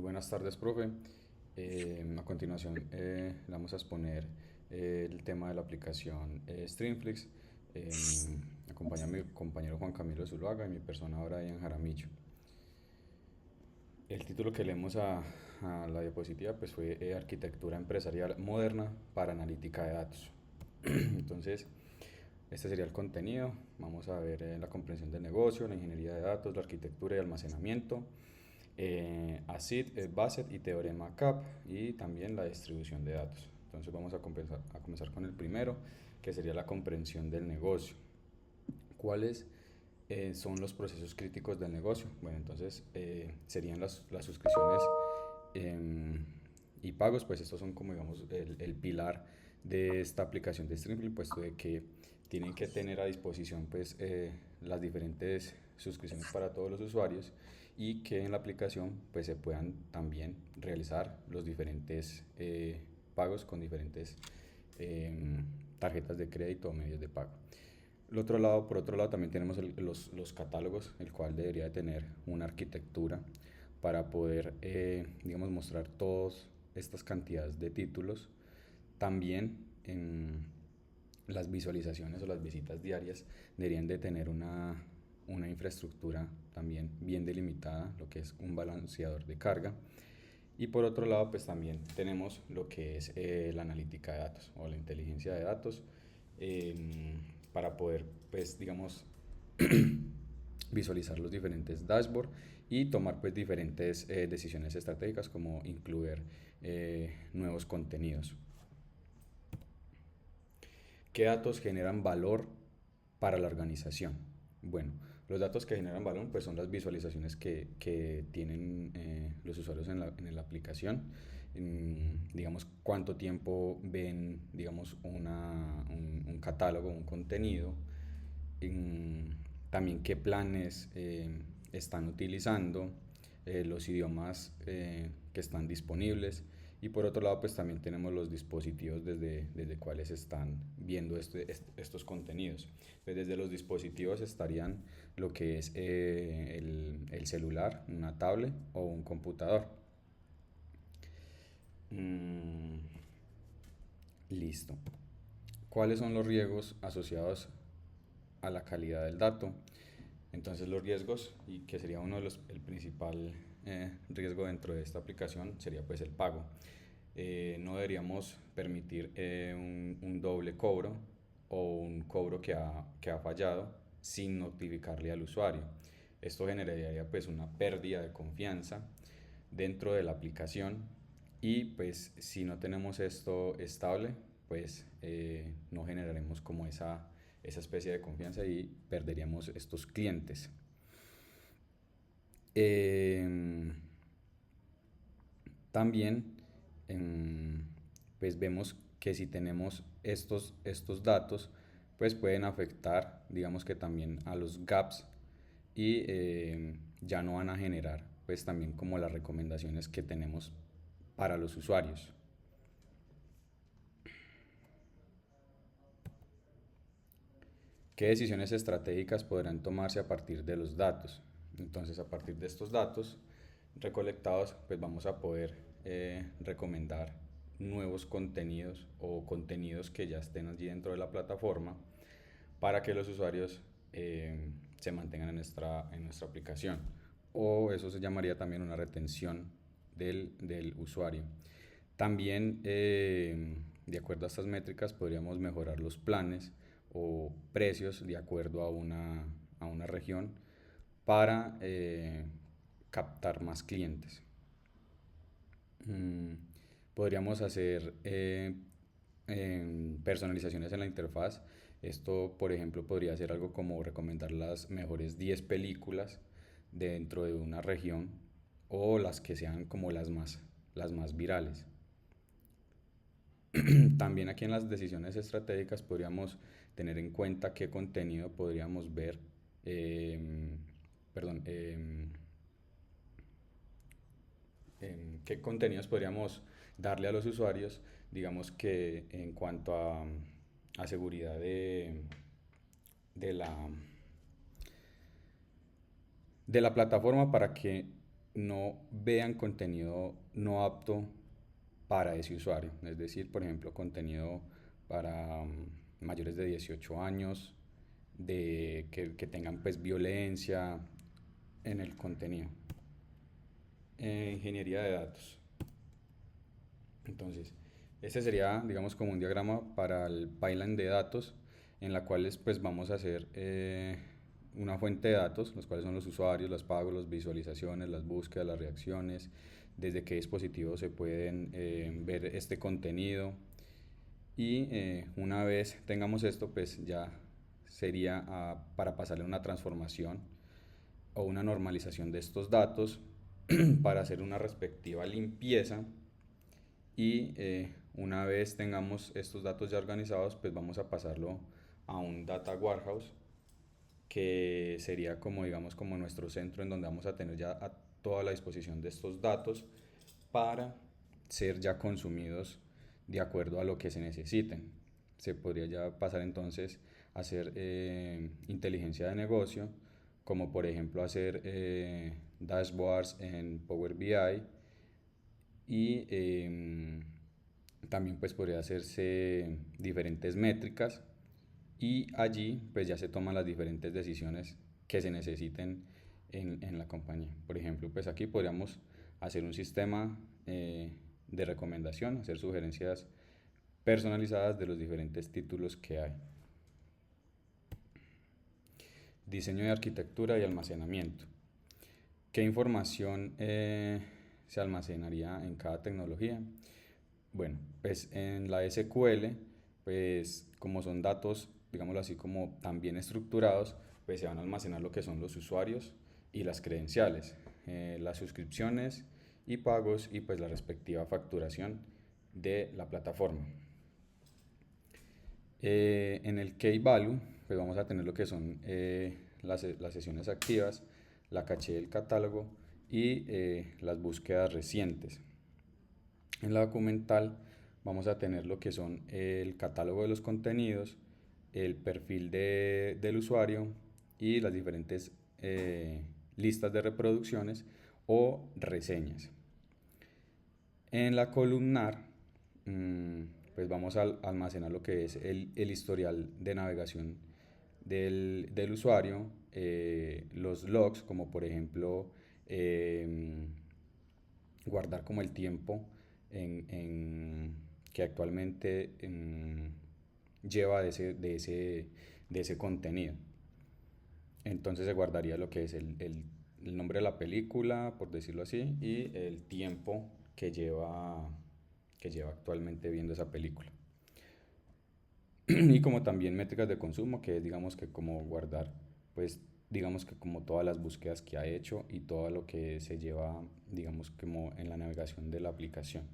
Muy buenas tardes, profe. A continuación, le vamos a exponer el tema de la aplicación Streamflix. Acompaña a mi compañero Juan Camilo Zuluaga y mi persona Brian Jaramillo. El título que leemos a la diapositiva pues, fue Arquitectura Empresarial Moderna para Analítica de Datos. Entonces, este sería el contenido. Vamos a ver la comprensión del negocio, la ingeniería de datos, la arquitectura y almacenamiento, ACID, Bassett y teorema CAP, y también la distribución de datos. Entonces vamos a comenzar con el primero, que sería la comprensión del negocio. ¿Cuáles son los procesos críticos del negocio? Bueno, entonces serían las suscripciones y pagos. Pues estos son como digamos el pilar de esta aplicación de Streamlit, puesto de que tienen que tener a disposición pues las diferentes suscripciones para todos los usuarios, y que en la aplicación pues se puedan también realizar los diferentes pagos con diferentes tarjetas de crédito o medios de pago. Por otro lado, también tenemos los catálogos, el cual debería de tener una arquitectura para poder, digamos, mostrar todas estas cantidades de títulos. También en las visualizaciones o las visitas diarias deberían de tener una infraestructura también bien delimitada, lo que es un balanceador de carga. Y por otro lado, pues también tenemos lo que es la analítica de datos o la inteligencia de datos, eh, para poder, pues, digamos, visualizar los diferentes dashboards y tomar pues diferentes decisiones estratégicas, como incluir nuevos contenidos. ¿Qué datos generan valor para la organización? Bueno, los datos que generan valor pues son las visualizaciones que tienen los usuarios en la aplicación. Digamos, cuánto tiempo ven, digamos, un catálogo, un contenido. También qué planes están utilizando, los idiomas que están disponibles. Y por otro lado, pues también tenemos los dispositivos desde cuales están viendo estos contenidos. Pues desde los dispositivos estarían lo que es el celular, una tablet o un computador. Mm, Listo. ¿Cuáles son los riesgos asociados a la calidad del dato? Entonces los riesgos, y que sería el principal riesgo dentro de esta aplicación, sería pues el pago. No deberíamos permitir un doble cobro o un cobro que ha fallado sin notificarle al usuario. Esto generaría pues una pérdida de confianza dentro de la aplicación, y pues si no tenemos esto estable, pues no generaremos como esa especie de confianza y perderíamos estos clientes. Eh, También pues vemos que si tenemos estos datos, pues pueden afectar, digamos que también a los gaps, y ya no van a generar pues también como las recomendaciones que tenemos para los usuarios. ¿Qué decisiones estratégicas podrán tomarse a partir de los datos? Entonces, a partir de estos datos recolectados, pues vamos a poder recomendar nuevos contenidos o contenidos que ya estén allí dentro de la plataforma, para que los usuarios se mantengan en nuestra aplicación. O eso se llamaría también una retención del usuario. También, de acuerdo a estas métricas, podríamos mejorar los planes o precios de acuerdo a una región, para captar más clientes. Mm, Podríamos hacer personalizaciones en la interfaz. Esto, por ejemplo, podría ser algo como recomendar las mejores 10 películas dentro de una región, o las que sean como las más virales. También aquí en las decisiones estratégicas podríamos tener en cuenta qué contenido podríamos ver, perdón, qué contenidos podríamos darle a los usuarios, digamos que en cuanto a seguridad de la, de la plataforma, para que no vean contenido no apto para ese usuario. Es decir, por ejemplo, contenido para mayores de 18 años, que tengan pues violencia en el contenido. Ingeniería de datos. Entonces, este sería, digamos, como un diagrama para el pipeline de datos, en la cual pues vamos a hacer una fuente de datos, los cuales son los usuarios, los pagos, las visualizaciones, las búsquedas, las reacciones, desde qué dispositivos se pueden ver este contenido. Y una vez tengamos esto, pues ya sería para pasarle una transformación o una normalización de estos datos para hacer una respectiva limpieza y una vez tengamos estos datos ya organizados, pues vamos a pasarlo a un data warehouse que sería como digamos como nuestro centro en donde vamos a tener ya a toda la disposición de estos datos para ser ya consumidos de acuerdo a lo que se necesiten. Se podría ya pasar entonces a hacer inteligencia de negocio, como por ejemplo hacer dashboards en Power BI y también pues podría hacerse diferentes métricas y allí pues ya se toman las diferentes decisiones que se necesiten en la compañía. Por ejemplo, pues aquí podríamos hacer un sistema de recomendación, hacer sugerencias personalizadas de los diferentes títulos que hay. Diseño de arquitectura y almacenamiento. ¿Qué información se almacenaría en cada tecnología? Bueno, pues en la SQL, pues como son datos, digámoslo así, como tan bien estructurados, pues se van a almacenar lo que son los usuarios y las credenciales, las suscripciones y pagos y pues la respectiva facturación de la plataforma. En el key value, pues vamos a tener lo que son las sesiones activas, la caché del catálogo y las búsquedas recientes. En la documental vamos a tener lo que son el catálogo de los contenidos, el perfil del usuario y las diferentes listas de reproducciones o reseñas. En la columnar, pues vamos a almacenar lo que es el historial de navegación del usuario, los logs, como por ejemplo guardar como el tiempo que actualmente lleva de ese contenido. Entonces se guardaría lo que es el nombre de la película, por decirlo así, y el tiempo que lleva actualmente viendo esa película. Y como también métricas de consumo, que es digamos que como guardar, pues digamos que como todas las búsquedas que ha hecho y todo lo que se lleva, digamos, como en la navegación de la aplicación.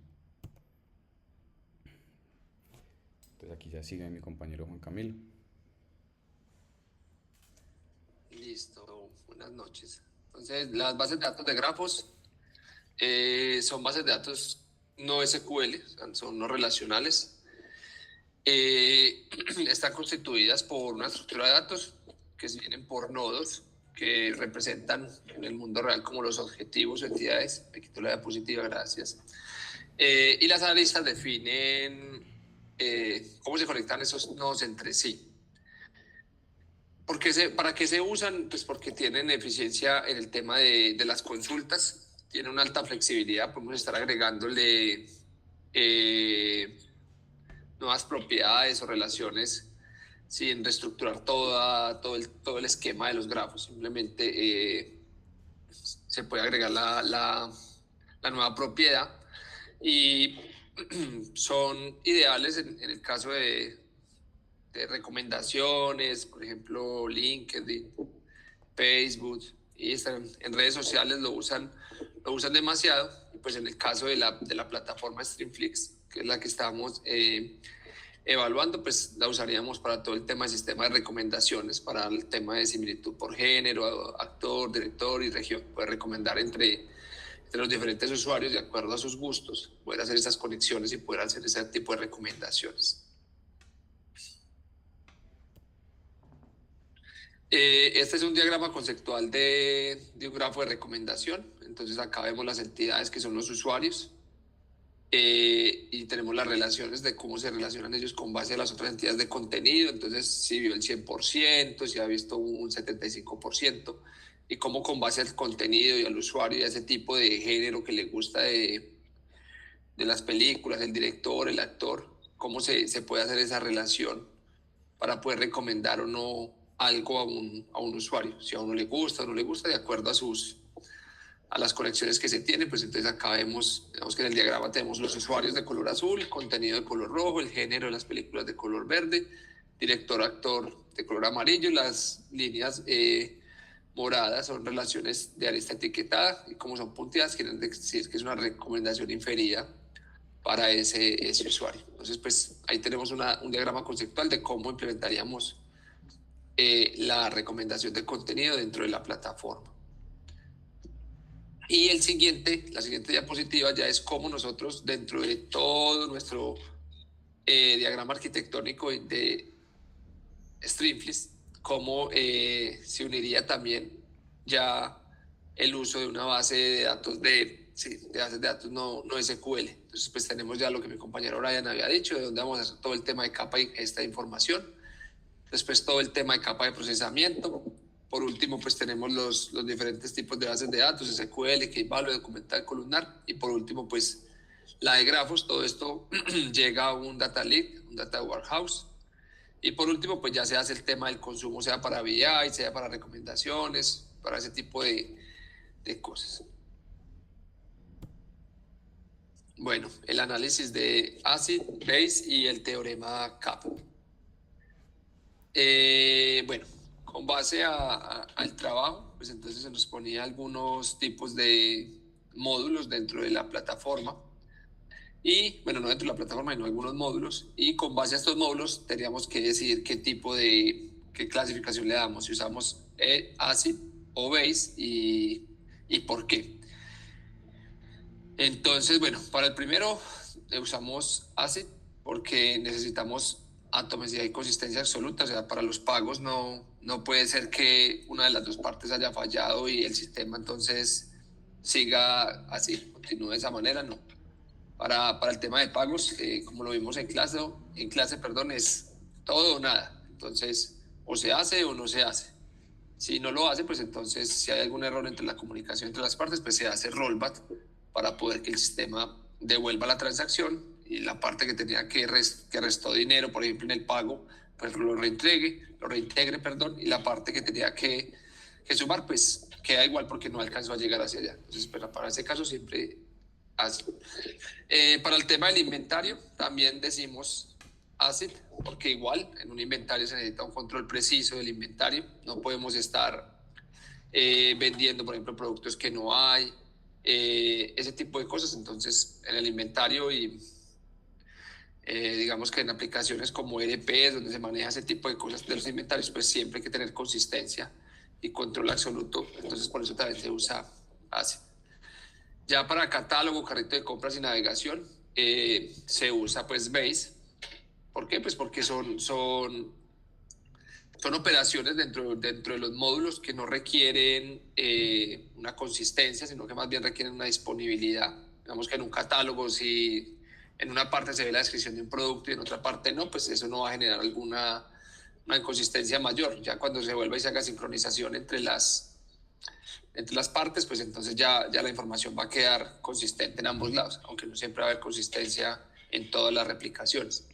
Entonces aquí ya sigue mi compañero Juan Camilo. Listo, buenas noches. Entonces, las bases de datos de grafos son bases de datos no SQL, son no relacionales. Están constituidas por una estructura de datos que se vienen por nodos que representan en el mundo real como los objetivos o entidades. Me quito la diapositiva, gracias. Y las analistas definen cómo se conectan esos nodos entre sí. ¿Para qué se usan? Pues porque tienen eficiencia en el tema de las consultas, tienen una alta flexibilidad, podemos estar agregándole nuevas propiedades o relaciones sin reestructurar todo el esquema de los grafos. Simplemente se puede agregar la nueva propiedad y son ideales en el caso de recomendaciones, por ejemplo, LinkedIn, Facebook, Instagram. En redes sociales lo usan demasiado. Y pues en el caso de la plataforma Streamflix, que es la que estamos evaluando, pues la usaríamos para todo el tema del sistema de recomendaciones, para el tema de similitud por género, actor, director y región. Puede recomendar entre los diferentes usuarios de acuerdo a sus gustos, poder hacer esas conexiones y poder hacer ese tipo de recomendaciones. Este es un diagrama conceptual de un grafo de recomendación. Entonces acá vemos las entidades que son los usuarios, y tenemos las relaciones de cómo se relacionan ellos con base a las otras entidades de contenido. Entonces, si vio el 100%, si ha visto un 75%, y cómo con base al contenido y al usuario y a ese tipo de género que le gusta de las películas, el director, el actor, cómo se puede hacer esa relación para poder recomendar o no algo a un usuario. Si a uno le gusta o no le gusta, de acuerdo a las conexiones que se tienen. Pues entonces acá vemos que en el diagrama tenemos los usuarios de color azul, contenido de color rojo, el género de las películas de color verde, director, actor de color amarillo, las líneas moradas son relaciones de arista etiquetada, y como son punteadas quieren decir que es una recomendación inferida para ese usuario. Entonces pues ahí tenemos un diagrama conceptual de cómo implementaríamos la recomendación de contenido dentro de la plataforma. Y la siguiente diapositiva ya es cómo nosotros, dentro de todo nuestro diagrama arquitectónico de Streamlabs, cómo se uniría también ya el uso de una base de datos de bases de datos no SQL. Entonces pues tenemos ya lo que mi compañero Brian había dicho, de donde vamos a hacer todo el tema de capa y esta información. Después todo el tema de capa de procesamiento. Por último, pues tenemos los diferentes tipos de bases de datos, SQL, Key-Value, documental, columnar. Y por último, pues la de grafos. Todo esto llega a un data lake, un data warehouse. Y por último, pues ya se hace el tema del consumo, sea para BI, sea para recomendaciones, para ese tipo de cosas. Bueno, el análisis de acid, base y el teorema CAP. Bueno, con base al trabajo, pues entonces se nos ponía algunos tipos de módulos dentro de la plataforma. Y, bueno, no dentro de la plataforma, sino algunos módulos. Y con base a estos módulos teníamos que decidir qué clasificación le damos, si usamos ACID o BASE y por qué. Entonces, bueno, para el primero usamos ACID porque necesitamos atomicidad y consistencia absoluta. O sea, para los pagos no puede ser que una de las dos partes haya fallado y el sistema entonces siga así, continúe de esa manera, no. Para el tema de pagos, como lo vimos en clase, es todo o nada. Entonces, o se hace o no se hace. Si no lo hace, pues entonces, si hay algún error entre la comunicación entre las partes, pues se hace rollback para poder que el sistema devuelva la transacción y la parte que tenía que restó dinero, por ejemplo, en el pago, pues lo reintegre, y la parte que tenía que sumar, pues queda igual porque no alcanzó a llegar hacia allá. Entonces, pero para ese caso siempre así. Para el tema del inventario, también decimos ACID, porque igual en un inventario se necesita un control preciso del inventario. No podemos estar vendiendo, por ejemplo, productos que no hay, ese tipo de cosas. Entonces, en el inventario y digamos que en aplicaciones como ERP, donde se maneja ese tipo de cosas de los inventarios, pues siempre hay que tener consistencia y control absoluto. Entonces, por eso también se usa ACID. Ya para catálogo, carrito de compras y navegación, se usa pues Base. ¿Por qué? Pues porque son operaciones dentro de los módulos que no requieren una consistencia, sino que más bien requieren una disponibilidad. Digamos que en un catálogo, si en una parte se ve la descripción de un producto y en otra parte no, pues eso no va a generar una inconsistencia mayor. Ya cuando se vuelva y se haga sincronización entre las partes, pues entonces ya la información va a quedar consistente en ambos lados, aunque no siempre va a haber consistencia en todas las replicaciones.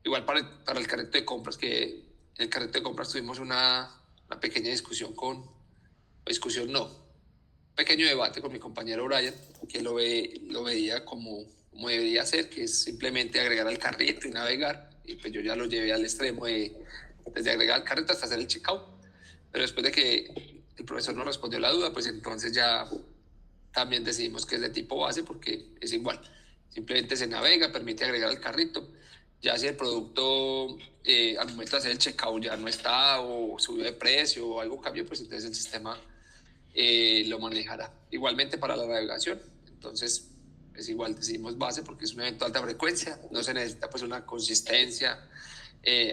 Igual para el carrito de compras, que en el carrito de compras tuvimos una pequeña discusión pequeño debate con mi compañero Brian, que lo veía como debería ser, que es simplemente agregar al carrito y navegar, y pues yo ya lo llevé al extremo desde agregar al carrito hasta hacer el checkout. Pero después de que el profesor nos respondió la duda, pues entonces ya también decidimos que es de tipo base, porque es igual. Simplemente se navega, permite agregar al carrito. Ya si el producto al momento de hacer el checkout ya no está, o subió de precio, o algo cambió, pues entonces el sistema lo manejará. Igualmente para la navegación, entonces es igual, decidimos base porque es un evento de alta frecuencia, no se necesita pues una consistencia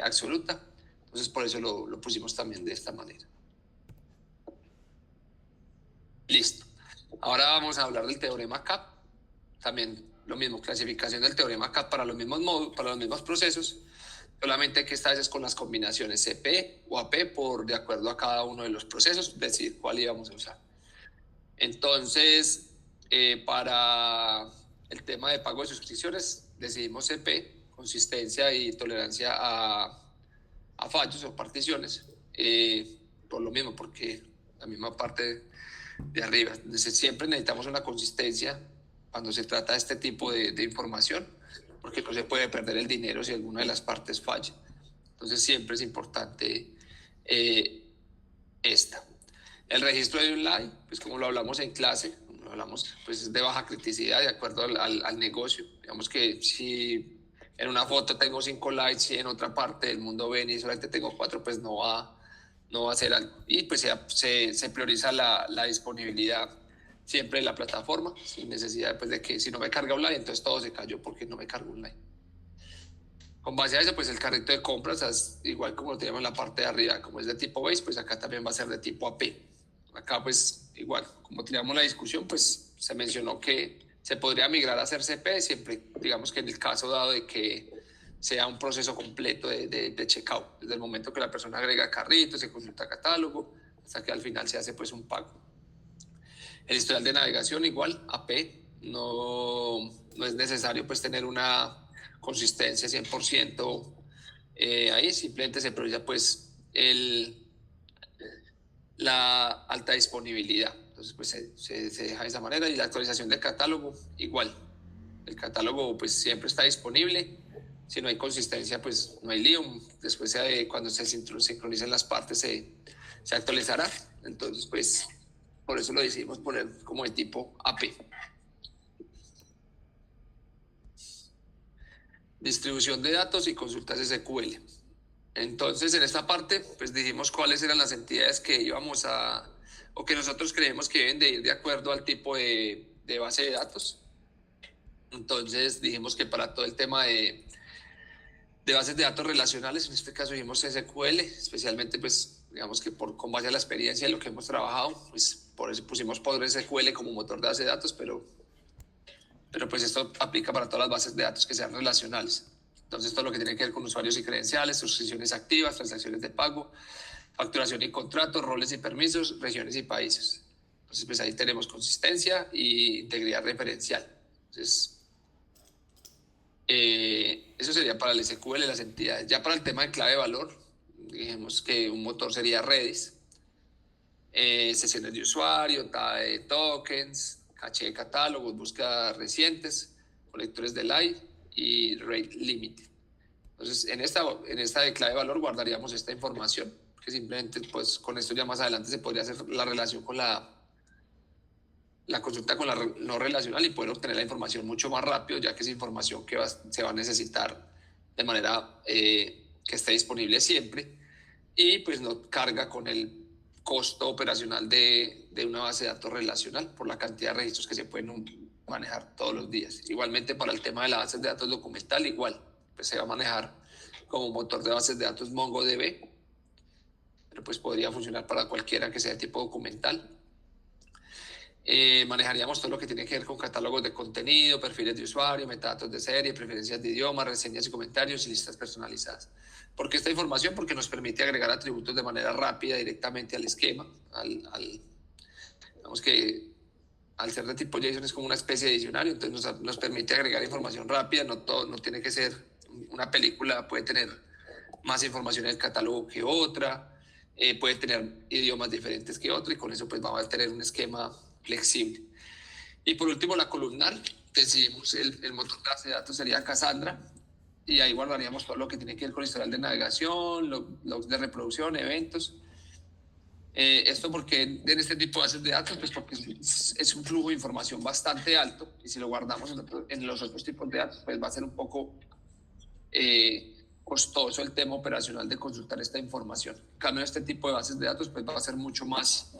absoluta. Entonces por eso lo pusimos también de esta manera. Listo. Ahora vamos a hablar del teorema CAP. También lo mismo, clasificación del teorema CAP para los mismos módulos, para los mismos procesos, solamente que esta vez es con las combinaciones CP o AP de acuerdo a cada uno de los procesos, decidir cuál íbamos a usar. Entonces, para el tema de pago de suscripciones, decidimos CP, consistencia y tolerancia a fallos o particiones, por lo mismo, porque la misma parte de arriba. Entonces, siempre necesitamos una consistencia cuando se trata de este tipo de información, porque no se puede perder el dinero si alguna de las partes falla. Entonces, siempre es importante esta. El registro de online, pues como lo hablamos en clase, como lo hablamos, pues es de baja criticidad de acuerdo al negocio. Digamos que si en una foto tengo 5 likes y en otra parte del mundo ven y solamente tengo 4, pues no va a ser algo. Y pues se prioriza la disponibilidad siempre en la plataforma, sin necesidad pues, de que si no me carga online, entonces todo se cayó porque no me carga online. Con base a eso, pues el carrito de compras es igual como lo tenemos en la parte de arriba, como es de tipo base, pues acá también va a ser de tipo AP. Acá pues igual, como teníamos la discusión, pues se mencionó que se podría migrar a hacer CP siempre, digamos que en el caso dado de que sea un proceso completo de checkout, desde el momento que la persona agrega carrito, se consulta catálogo, hasta que al final se hace pues un pago. El historial de navegación igual, AP, no es necesario pues tener una consistencia 100% ahí, simplemente se prioriza pues la alta disponibilidad. Entonces pues se deja de esa manera. Y la actualización del catálogo igual, el catálogo pues siempre está disponible. Si no hay consistencia pues no hay lío. Después cuando se sincronicen las partes se actualizará. Entonces pues por eso lo decidimos poner como de tipo AP. Distribución de datos y consultas SQL. Entonces, en esta parte, pues dijimos cuáles eran las entidades que íbamos o que nosotros creemos que deben de ir de acuerdo al tipo de base de datos. Entonces, dijimos que para todo el tema de bases de datos relacionales, en este caso dijimos SQL, especialmente, pues, digamos que con base a la experiencia y lo que hemos trabajado, pues, por eso pusimos PostgreSQL como motor de base de datos, pero pues esto aplica para todas las bases de datos que sean relacionales. Entonces, todo lo que tiene que ver con usuarios y credenciales, suscripciones activas, transacciones de pago, facturación y contratos, roles y permisos, regiones y países. Entonces, pues ahí tenemos consistencia y integridad referencial. Entonces, eso sería para el SQL, las entidades. Ya para el tema de clave de valor, dijimos que un motor sería Redis, sesiones de usuario, tabla de tokens, caché de catálogos, búsqueda recientes, colectores de live y rate limit. Entonces, en esta de clave de valor guardaríamos esta información, que simplemente, pues, con esto ya más adelante se podría hacer la relación con la consulta con la no relacional y poder obtener la información mucho más rápido, ya que es información que se va a necesitar de manera que esté disponible siempre y pues no carga con el costo operacional de una base de datos relacional por la cantidad de registros que se pueden manejar todos los días. Igualmente para el tema de la base de datos documental, igual, pues se va a manejar como motor de bases de datos MongoDB, pero pues podría funcionar para cualquiera que sea de tipo documental. Manejaríamos todo lo que tiene que ver con catálogos de contenido, perfiles de usuario, metadatos de serie, preferencias de idioma, reseñas y comentarios y listas personalizadas. ¿Por qué esta información? Porque nos permite agregar atributos de manera rápida directamente al esquema. Digamos que al ser de tipo JSON es como una especie de diccionario, entonces nos permite agregar información rápida, no tiene que ser una película, puede tener más información en el catálogo que otra, puede tener idiomas diferentes que otra y con eso pues vamos a tener un esquema flexible. Y por último, la columnar, decidimos el motor de base de datos sería Cassandra y ahí guardaríamos todo lo que tiene que ver con historial de navegación, logs de reproducción, eventos. Esto porque en este tipo de bases de datos, pues porque es un flujo de información bastante alto y si lo guardamos en los otros tipos de datos, pues va a ser un poco costoso el tema operacional de consultar esta información. En cambio, este tipo de bases de datos pues va a ser mucho más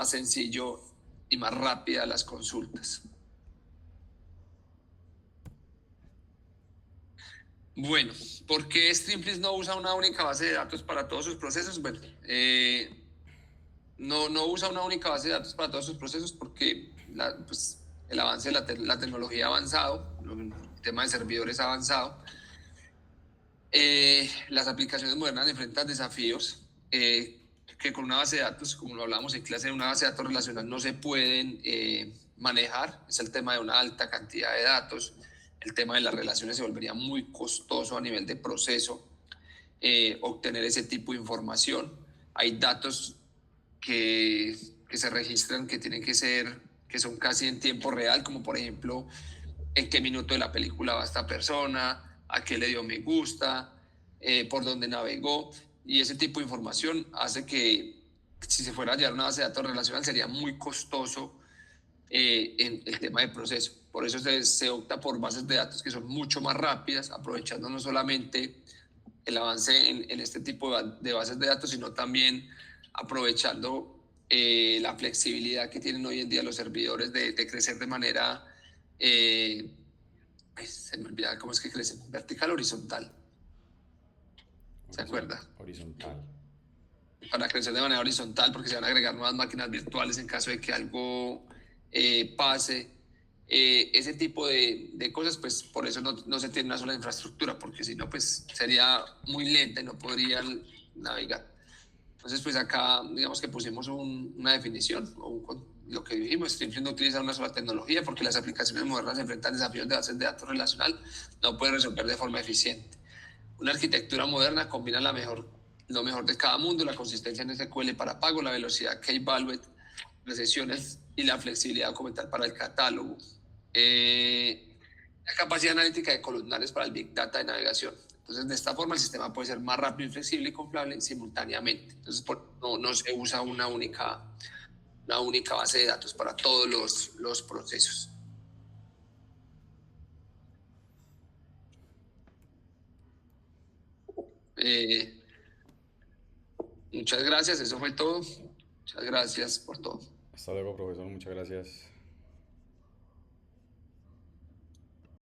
sencillo y más rápida las consultas. Bueno, ¿por qué Streamflix no usa una única base de datos para todos sus procesos? Bueno, no usa una única base de datos para todos sus procesos porque pues, el avance de la tecnología ha avanzado, el tema de servidores ha avanzado. Las aplicaciones modernas enfrentan desafíos que con una base de datos, como lo hablamos en clase, una base de datos relacional no se pueden manejar. Es el tema de una alta cantidad de datos. El tema de las relaciones se volvería muy costoso a nivel de proceso obtener ese tipo de información. Hay datos que se registran que tienen que son casi en tiempo real, como por ejemplo, en qué minuto de la película va esta persona, a qué le dio me gusta, por dónde navegó. Y ese tipo de información hace que si se fuera a llevar una base de datos relacional sería muy costoso en el tema de proceso. Por eso se opta por bases de datos que son mucho más rápidas, aprovechando no solamente el avance en este tipo de bases de datos, sino también aprovechando la flexibilidad que tienen hoy en día los servidores de crecer de manera, se me olvida cómo es que crecen, vertical o horizontal, ¿se acuerda? Horizontal. Para crecer de manera horizontal, porque se van a agregar nuevas máquinas virtuales en caso de que algo pase. Ese tipo de cosas, pues por eso no se tiene una sola infraestructura, porque si no, pues sería muy lenta y no podrían navegar. Entonces, pues acá, digamos que pusimos una definición, lo que dijimos, Streamlit no utiliza una sola tecnología porque las aplicaciones modernas se enfrentan desafíos de bases de datos relacional, no pueden resolver de forma eficiente. Una arquitectura moderna combina lo mejor de cada mundo, la consistencia en SQL para pago, la velocidad K-Valued, recesiones y la flexibilidad documental para el catálogo. La capacidad analítica de columnares para el Big Data de navegación. Entonces, de esta forma, el sistema puede ser más rápido, flexible y confiable simultáneamente. Entonces, no se usa una única base de datos para todos los procesos. Muchas gracias, eso fue todo. Muchas gracias por todo. Hasta luego, profesor. Muchas gracias.